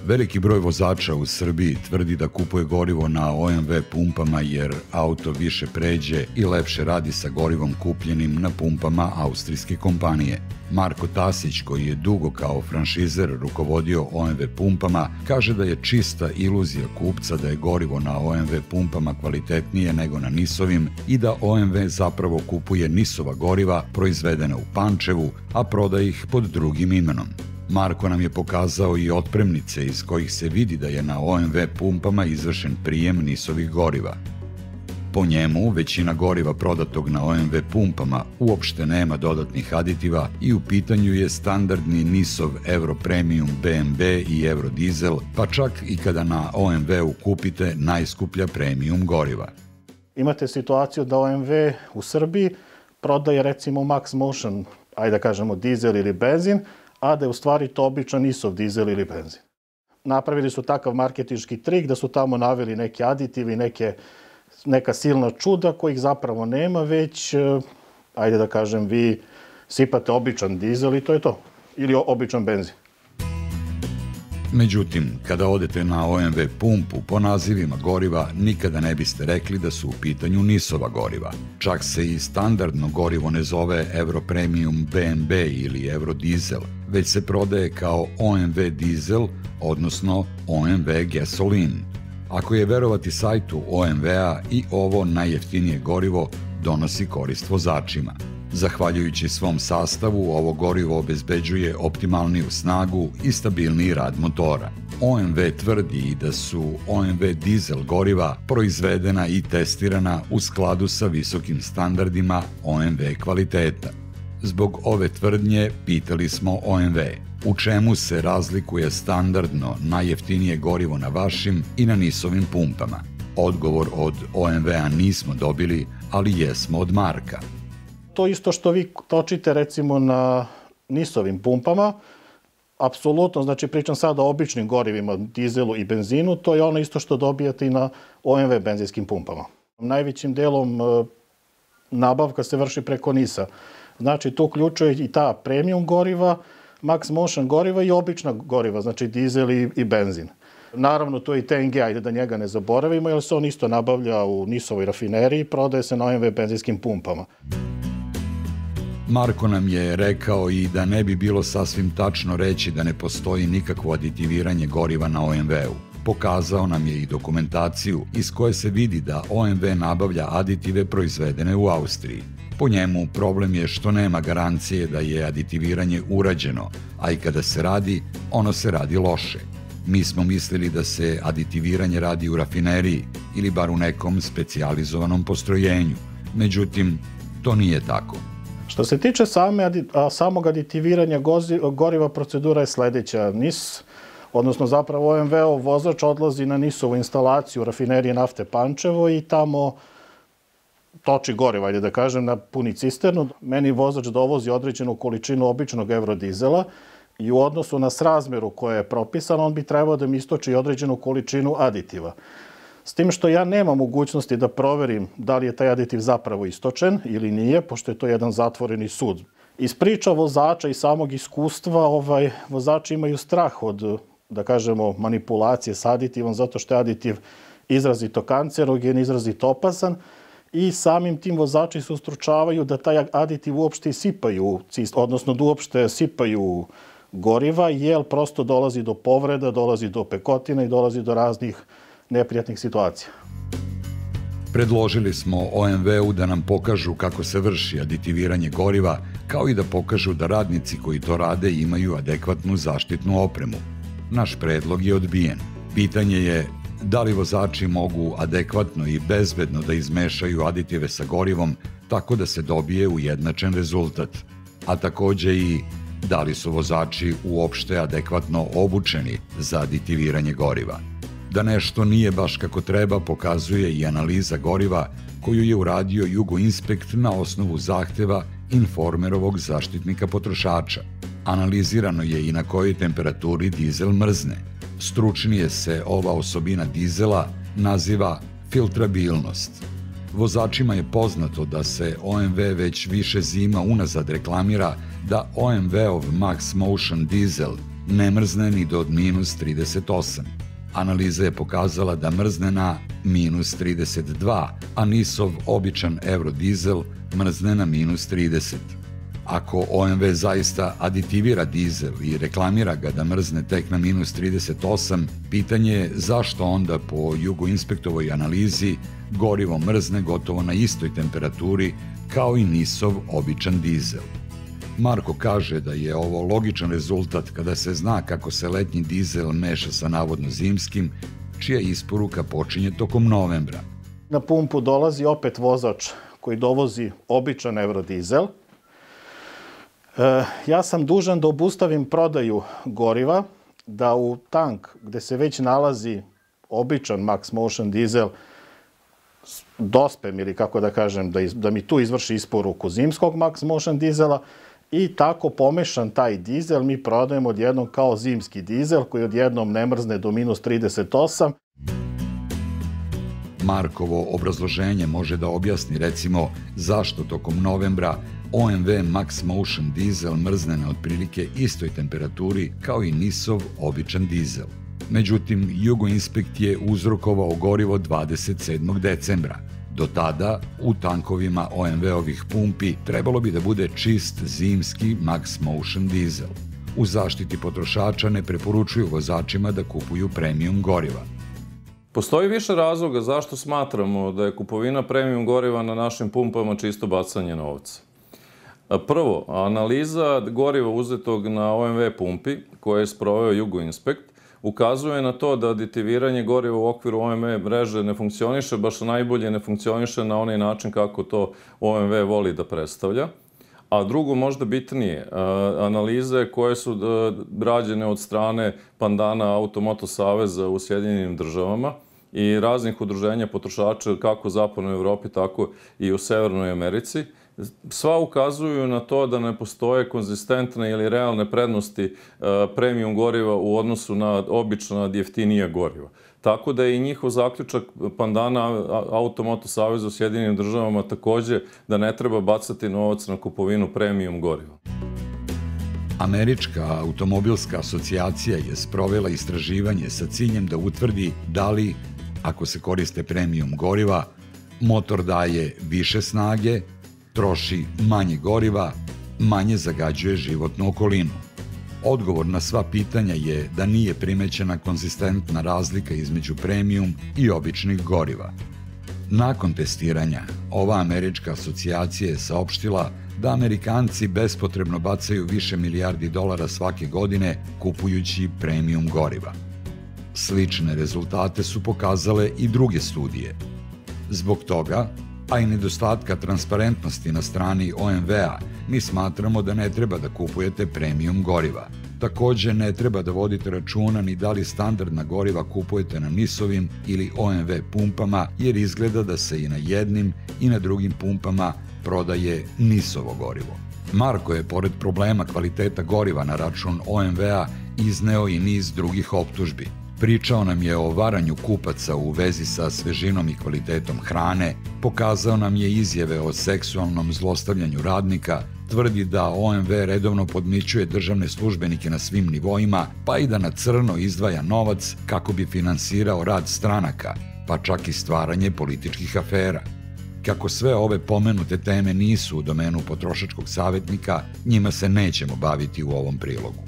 Veliki broj vozača u Srbiji tvrdi da kupuje gorivo na OMV pumpama jer auto više pređe i lepše radi sa gorivom kupljenim na pumpama austrijske kompanije. Marko Tasić, koji je dugo kao franšizer rukovodio OMV pumpama, kaže da je čista iluzija kupca da je gorivo na OMV pumpama kvalitetnije nego na NIS-ovim i da OMV zapravo kupuje NIS-ova goriva proizvedena u Pančevu, a proda ih pod drugim imenom. Marko nam je pokazao i otpremnice iz kojih se vidi da je na OMV pumpama izvršen prijem NIS-ovih goriva. Po njemu, većina goriva prodatog na OMV pumpama uopšte nema dodatnih aditiva i u pitanju je standardni NIS-ov Euro Premium BMB i Eurodizel, pa čak i kada na OMV-u kupite najskuplja premium goriva. Imate situaciju da OMV u Srbiji prodaje recimo Max Motion, ajde da kažemo dizel ili benzin, a da je u stvari to običan NIS-ov dizel ili benzin. Napravili su takav marketinški trik da su tamo naveli neke aditivi, neka silna čuda kojih zapravo nema, već, ajde da kažem, vi sipate običan dizel i to je to. Ili običan benzin. Međutim, kada odete na OMV pumpu po nazivima goriva, nikada ne biste rekli da su u pitanju NIS-ova goriva. Čak se i standardno gorivo ne zove Euro Premium BMB ili Eurodizel, već se prodaje kao OMV dizel, odnosno OMV gasolin. Ako je verovati sajtu OMV-a, i ovo najjeftinije gorivo donosi korist vozačima. Zahvaljujući svom sastavu, ovo gorivo obezbeđuje optimalniju snagu i stabilniji rad motora. OMV tvrdi i da su OMV dizel goriva proizvedena i testirana u skladu sa visokim standardima OMV kvaliteta. Zbog ove tvrdnje pitali smo OMV u čemu se razlikuje standardno najjeftinije gorivo na vašim i na NIS-ovim pumpama. Odgovor od OMV-a nismo dobili, ali jesmo od Marka. To isto što vi točite recimo na NIS-ovim pumpama, apsolutno, znači pričam sada o običnim gorivima, dizelu i benzinu, to je ono isto što dobijate i na OMV benzinskim pumpama. Najvećim delom nabavka se vrši preko NIS-a. Znači to uključuje i ta premium goriva, Max Motion goriva i obična goriva, znači dizel i benzin. Naravno, to je i TNG, ajde da njega ne zaboravimo, jer se on isto nabavlja u NIS-ovoj rafineriji i prodaje se na OMV benzinskim pumpama. Marko nam je rekao i da ne bi bilo sasvim tačno reći da ne postoji nikakvo aditiviranje goriva na OMV-u. Pokazao nam je i dokumentaciju iz koje se vidi da OMV nabavlja aditive proizvedene u Austriji. Po njemu problem je što nema garancije da je aditiviranje urađeno, a i kada se radi, ono se radi loše. Mi smo mislili da se aditiviranje radi u rafineriji ili bar u nekom specijalizovanom postrojenju. Međutim, to nije tako. Što se tiče samog aditiviranja goriva, procedura je sledeća. NIS, odnosno zapravo OMV-ov vozač odlazi na NIS-ovu instalaciju rafinerije nafte Pančevo i tamo toči gorivo, ajde da kažem, na puni cisternu. Meni vozač dovozi određenu količinu običnog eurodizela i u odnosu na srazmeru koja je propisana, on bi trebao da mi istoči određenu količinu aditiva. S tim što ja nemam mogućnosti da proverim da li je taj aditiv zapravo istočen ili nije, pošto je to jedan zatvoreni sud. Iz priča vozača i samog iskustva, vozači imaju strah od, da kažemo, manipulacije s aditivom, zato što je aditiv izrazito kancerogen, izrazito opasan i samim tim vozači se ustručavaju da taj aditiv uopšte sipaju, odnosno da uopšte sipaju goriva, jer prosto dolazi do povreda, dolazi do pekotina i dolazi do raznih neprijatnih situacija. Predložili smo OMV-u da nam pokažu kako se vrši aditiviranje goriva, kao i da pokažu da radnici koji to rade imaju adekvatnu zaštitnu opremu. Naš predlog je odbijen. Pitanje je da li vozači mogu adekvatno i bezbedno da izmešaju aditive sa gorivom tako da se dobije ujednačen rezultat, a takođe i da li su vozači uopšte adekvatno obučeni za aditiviranje goriva. Da nešto nije baš kako treba pokazuje i analiza goriva koju je uradio Jugoinspekt na osnovu zahteva Informerovog zaštitnika potrošača. Analizirano je i na kojoj temperaturi dizel mrzne. Stručnije se ova osobina dizela naziva filtrabilnost. Vozačima je poznato da se OMV već više zima unazad reklamira da OMV-ov Max Motion dizel ne mrzne ni do minus 38. Analiza je pokazala da mrzne na minus 32, a NIS-ov običan eurodizel mrzne na minus 30. Ako OMV zaista aditivira dizel i reklamira ga da mrzne tek na minus 38, pitanje je zašto onda po Jugoinspektovoj analizi gorivo mrzne gotovo na istoj temperaturi kao i NIS-ov običan dizel. Marko kaže da je ovo logičan rezultat kada se zna kako se letnji dizel meša sa navodno zimskim, čija isporuka počinje tokom novembra. Na pumpu dolazi opet vozač koji dovozi običan eurodizel. Ja sam dužan da obustavim prodaju goriva, da u tank gde se već nalazi običan Max Motion dizel dospem ili kako da kažem, da mi tu izvrši isporuku zimskog Max Motion dizela i tako pomešan taj dizel mi prodajemo odjednom kao zimski dizel koji odjednom ne mrzne do minus 38. Markovo obrazloženje može da objasni recimo zašto tokom novembra OMV Max Motion dizel mrzne na otprilike istoj temperaturi kao i NIS-ov običan dizel. Međutim, Jugoinspekt je uzrokovao gorivo 27. decembra. Do tada, u tankovima OMV-ovih pumpi trebalo bi da bude čist zimski Max Motion dizel. U zaštiti potrošača ne preporučuju vozačima da kupuju premium goriva. Postoji više razloga zašto smatramo da je kupovina premium goriva na našim pumpama čisto bacanje novca. Prvo, analiza goriva uzetog na OMV pumpi, koje je sproveo Jugoinspekt, ukazuje na to da aditiviranje goriva u okviru OMV mreže ne funkcioniše, baš najbolje ne funkcioniše na onaj način kako to OMV voli da predstavlja. A drugo, možda bitnije, analize koje su rađene od strane pandana Automoto saveza u Sjedinjenim državama i raznih udruženja potrošača kako u zapadnoj Evropi, tako i u Severnoj Americi, sva ukazuju na to da ne postoje konzistentne ili realne prednosti premium goriva u odnosu na obična jeftinija goriva. Tako da je i njihov zaključak pandana Automoto saveza u Sjedinjenim državama takođe da ne treba bacati novac na kupovinu premium goriva. Američka automobilska asocijacija je sprovela istraživanje sa ciljem da utvrdi da li, ako se koriste premium goriva, motor daje više snage, troši manje goriva, manje zagađuje životnu okolinu. Odgovor na sva pitanja je da nije primećena konzistentna razlika između premium i običnih goriva. Nakon testiranja, ova američka asocijacija je saopštila da Amerikanci bespotrebno bacaju više milijardi dolara svake godine kupujući premium goriva. Slične rezultate su pokazale i druge studije. Zbog toga, a i nedostatka transparentnosti na strani OMV-a, mi smatramo da ne treba da kupujete premium goriva. Takođe, ne treba da vodite računa ni da li standardna goriva kupujete na NIS-ovim ili OMV pumpama, jer izgleda da se i na jednim i na drugim pumpama prodaje NIS-ovo gorivo. Marko je, pored problema kvaliteta goriva na račun OMV-a, izneo i niz drugih optužbi. Pričao nam je o varanju kupaca u vezi sa svežinom i kvalitetom hrane, pokazao nam je izjave o seksualnom zlostavljanju radnika, tvrdi da OMV redovno podmićuje državne službenike na svim nivoima, pa i da na crno izdvaja novac kako bi finansirao rad stranaka, pa čak i stvaranje političkih afera. Kako sve ove pomenute teme nisu u domenu potrošačkog savjetnika, njima se nećemo baviti u ovom prilogu.